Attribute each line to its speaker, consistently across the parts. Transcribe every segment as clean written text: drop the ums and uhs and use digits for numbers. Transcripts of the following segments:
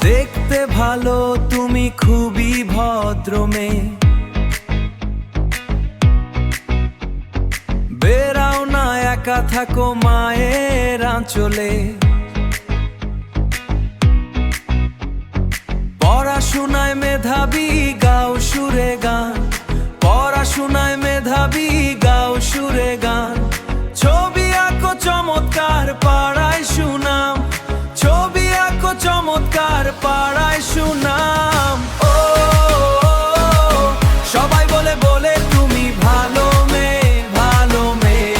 Speaker 1: দেখতে ভালো তুমি খুবই ভদ্র মেয়ে, বেরাও না একা থাকো মায়ের আঁচলে। পড়াশোনায় মেধাবী গাও সুরে গান, পড়াশোনায় মেধাবী গাও সুরে গান। ছবি আঁকো চমৎকার পাড়ায় সুনাম, ছবি আঁকো চমৎকার পাড়ায় সুনাম। ও সবাই বলে বলে তুমি ভালো মেয়ে, ভালো মেয়ে।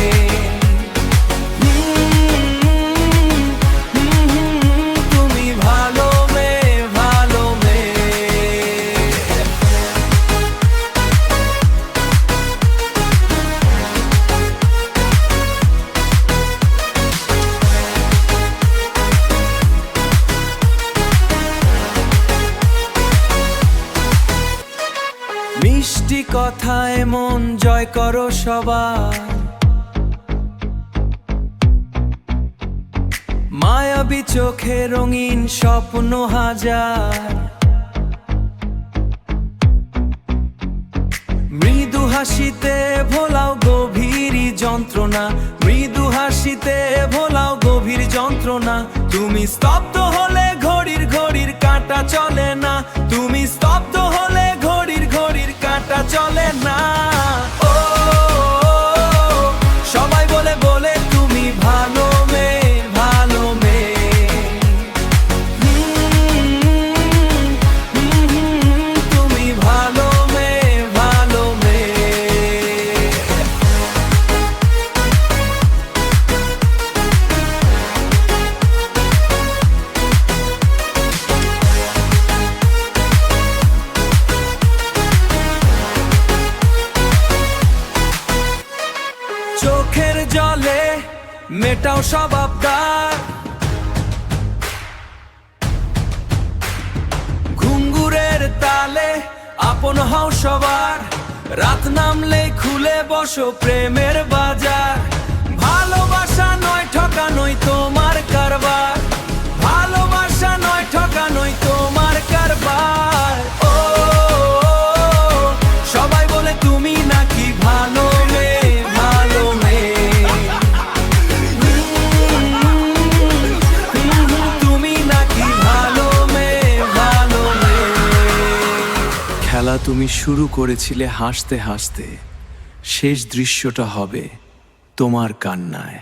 Speaker 1: তুমি ভালো মেয়ে, ভালো মেয়ে। মিষ্টি কথায় মন জয় করো সবার, মায়াবী চোখে রঙিন স্বপ্ন হাজার। মৃদু হাসিতে ভোলাও গভীর যন্ত্রণা, মৃদু হাসিতে ভোলাও গভীর যন্ত্রণা। তুমি স্তব্ধ হলে ঘড়ির ঘড়ির কাঁটা চলে না, তুমি স্তব্ধ হলে ঘড়ির ঘড়ির কাঁটা চলে না। ও সবাই বলে বলে তুমি ভালো মেয়ে, ভালো মেয়ে। তুমি ভালো মেয়ে, ভালো মেয়ে। চোখের জলে মেটাও সব আবদার, ঘুঙ্গুরের তালে আপন হও সবার। রাত নামলে খুলে বসো প্রেমের বাজার, ভালোবাসা নয় ঠকানোই তোমার কারবার, ভালোবাসা নয় ঠকানোই তোমার কারবার। ও সবাই বলে তুমি নাকি ভালো মেয়ে, ভালো মেয়ে। তুমি নাকি ভালো মেয়ে, ভালো মেয়ে। খেলা তুমি শুরু করেছিলে হাসতে হাসতে, শেষ দৃশ্যটা হবে তোমার কান্নায়।